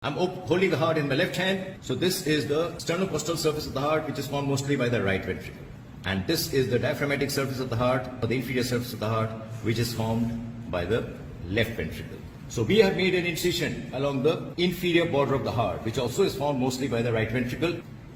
I'm holding the heart in my left hand. So this is the sternocostal surface of the heart, which is formed mostly by the right ventricle. And this is the diaphragmatic surface of the heart, or the inferior surface of the heart, which is formed by the left ventricle. So we have made an incision along the inferior border of the heart, which also is formed mostly by the right ventricle.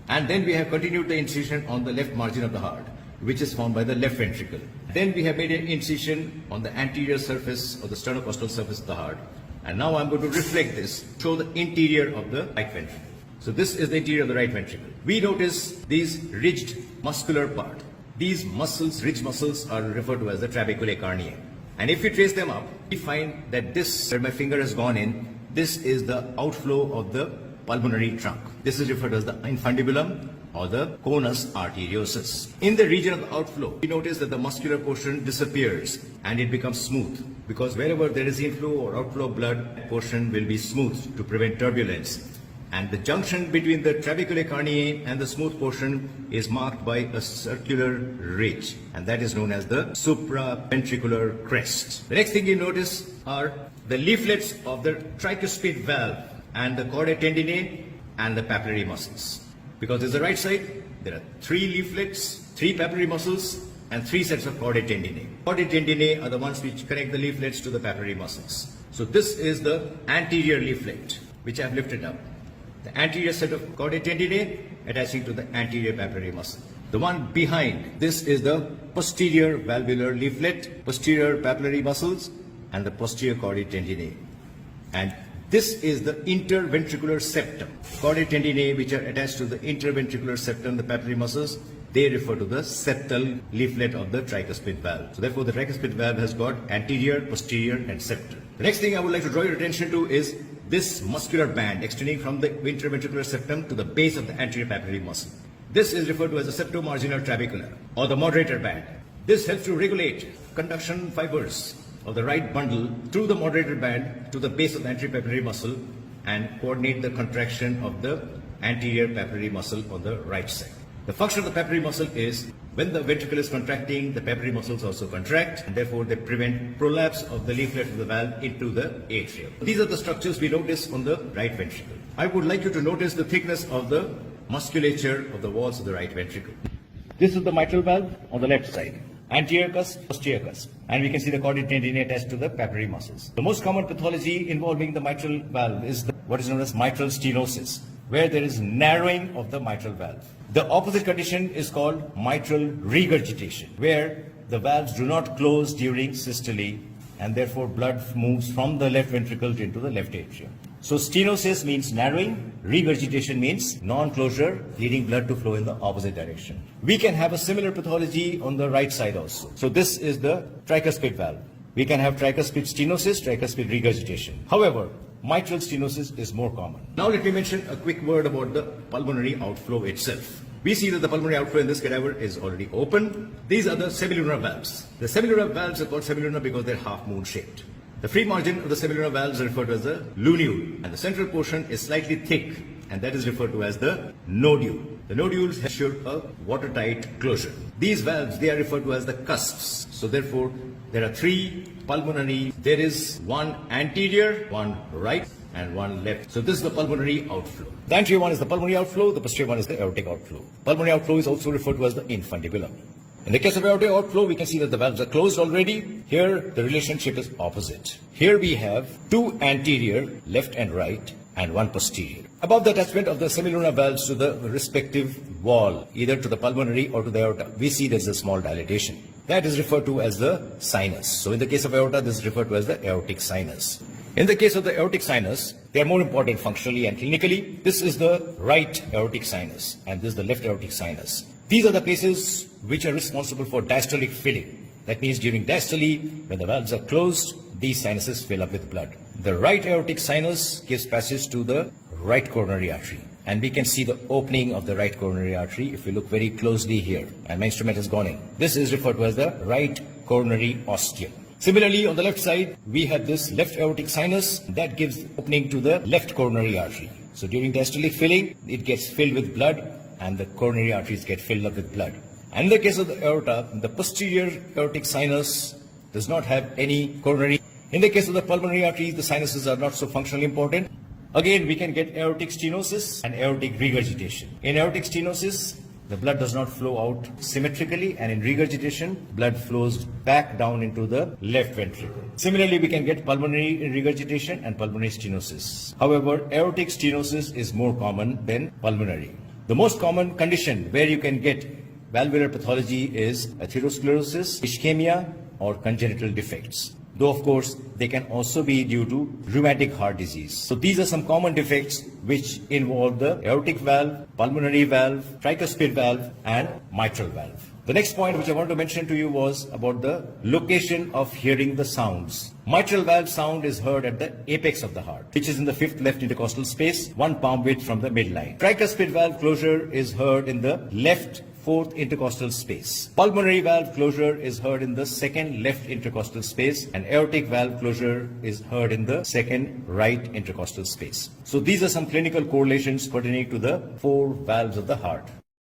And then we have continued the incision on the left margin of the heart, which is formed by the left ventricle. Then we have made an incision on the anterior surface or the sternocostal surface of the heart. And now I'm going to reflect this, show the interior of the right ventricle. So this is the interior of the right ventricle. We notice these ridged muscular part. These muscles, ridged muscles, are referred to as the trabeculae carneae. And if we trace them up, we find that this, where my finger has gone in, this is the outflow of the pulmonary trunk. This is referred to as the infundibulum or the conus arteriosus. In the region of the outflow, we notice that the muscular portion disappears and it becomes smooth, because wherever there is inflow or outflow of blood, that portion will be smooth to prevent turbulence. And the junction between the trabeculae carneae and the smooth portion is marked by a circular ridge, and that is known as the supraventricular crest. The next thing you notice are the leaflets of the tricuspid valve and the chordae tendineae and the papillary muscles. Because there's the right side, there are 3 leaflets, 3 papillary muscles, and 3 sets of chordae tendineae. Chordae tendineae are the ones which connect the leaflets to the papillary muscles. So this is the anterior leaflet, which I have lifted up. The anterior set of chordae tendineae attaching to the anterior papillary muscle. The one behind this is the posterior valvular leaflet, posterior papillary muscles, and the posterior chordae tendineae. And this is the interventricular septum. Chordae tendineae, which are attached to the interventricular septum, the papillary muscles, they refer to the septal leaflet of the tricuspid valve. So therefore, the tricuspid valve has got anterior, posterior, and septal. The next thing I would like to draw your attention to is this muscular band extending from the interventricular septum to the base of the anterior papillary muscle. This is referred to as the septomarginal trabecular, or the moderator band. This helps to regulate conduction fibers of the right bundle through the moderator band to the base of the anterior papillary muscle and coordinate the contraction of the anterior papillary muscle on the right side. The function of the papillary muscle is when the ventricle is contracting, the papillary muscles also contract, and therefore they prevent prolapse of the leaflet of the valve into the atrium. These are the structures we notice on the right ventricle. I would like you to notice the thickness of the musculature of the walls of the right ventricle. This is the mitral valve on the left side. Anterior cusp, posterior cusp. And we can see the chordae tendineae attached to the papillary muscles. The most common pathology involving the mitral valve is what is known as mitral stenosis, where there is narrowing of the mitral valve. The opposite condition is called mitral regurgitation, where the valves do not close during systole, and therefore blood moves from the left ventricle into the left atrium. So stenosis means narrowing, regurgitation means non-closure, leading blood to flow in the opposite direction. We can have a similar pathology on the right side also. So this is the tricuspid valve. We can have tricuspid stenosis, tricuspid regurgitation. However, mitral stenosis is more common. Now let me mention a quick word about the pulmonary outflow itself. We see that the pulmonary outflow in this cadaver is already open. These are the semilunar valves. The semilunar valves are called semilunar because they're half-moon shaped. The free margin of the semilunar valves is referred to as the lunule, and the central portion is slightly thick, and that is referred to as the nodule. The nodules ensure a watertight closure. These valves, they are referred to as the cusps. So therefore, there are 3 pulmonary. There is one anterior, one right, and one left. So this is the pulmonary outflow. The anterior one is the pulmonary outflow, the posterior one is the aortic outflow. Pulmonary outflow is also referred to as the infundibulum. In the case of aortic outflow, we can see that the valves are closed already. Here, the relationship is opposite. Here we have 2 anterior, left and right, and 1 posterior. Above the attachment of the semilunar valves to the respective wall, either to the pulmonary or to the aorta, we see there is a small dilatation. That is referred to as the sinus. So in the case of aorta, this is referred to as the aortic sinus. In the case of the aortic sinus, they are more important functionally and clinically. This is the right aortic sinus, and this is the left aortic sinus. These are the places which are responsible for diastolic filling. That means during diastole, when the valves are closed, these sinuses fill up with blood. The right aortic sinus gives passage to the right coronary artery. And we can see the opening of the right coronary artery if we look very closely here. And my instrument has gone in. This is referred to as the right coronary ostium. Similarly, on the left side, we have this left aortic sinus that gives opening to the left coronary artery. So during diastolic filling, it gets filled with blood, and the coronary arteries get filled up with blood. And in the case of the aorta, the posterior aortic sinus does not have any coronary. In the case of the pulmonary arteries, the sinuses are not so functionally important. Again, we can get aortic stenosis and aortic regurgitation. In aortic stenosis, the blood does not flow out symmetrically, and in regurgitation, blood flows back down into the left ventricle. Similarly, we can get pulmonary regurgitation and pulmonary stenosis. However, aortic stenosis is more common than pulmonary. The most common condition where you can get valvular pathology is atherosclerosis, ischemia, or congenital defects. Though, of course, they can also be due to rheumatic heart disease. So these are some common defects which involve the aortic valve, pulmonary valve, tricuspid valve, and mitral valve. The next point which I want to mention to you was about the location of hearing the sounds. Mitral valve sound is heard at the apex of the heart, which is in the fifth left intercostal space, 1 palm width from the midline. Tricuspid valve closure is heard in the left fourth intercostal space. Pulmonary valve closure is heard in the second left intercostal space, and aortic valve closure is heard in the second right intercostal space. So these are some clinical correlations pertaining to the 4 valves of the heart.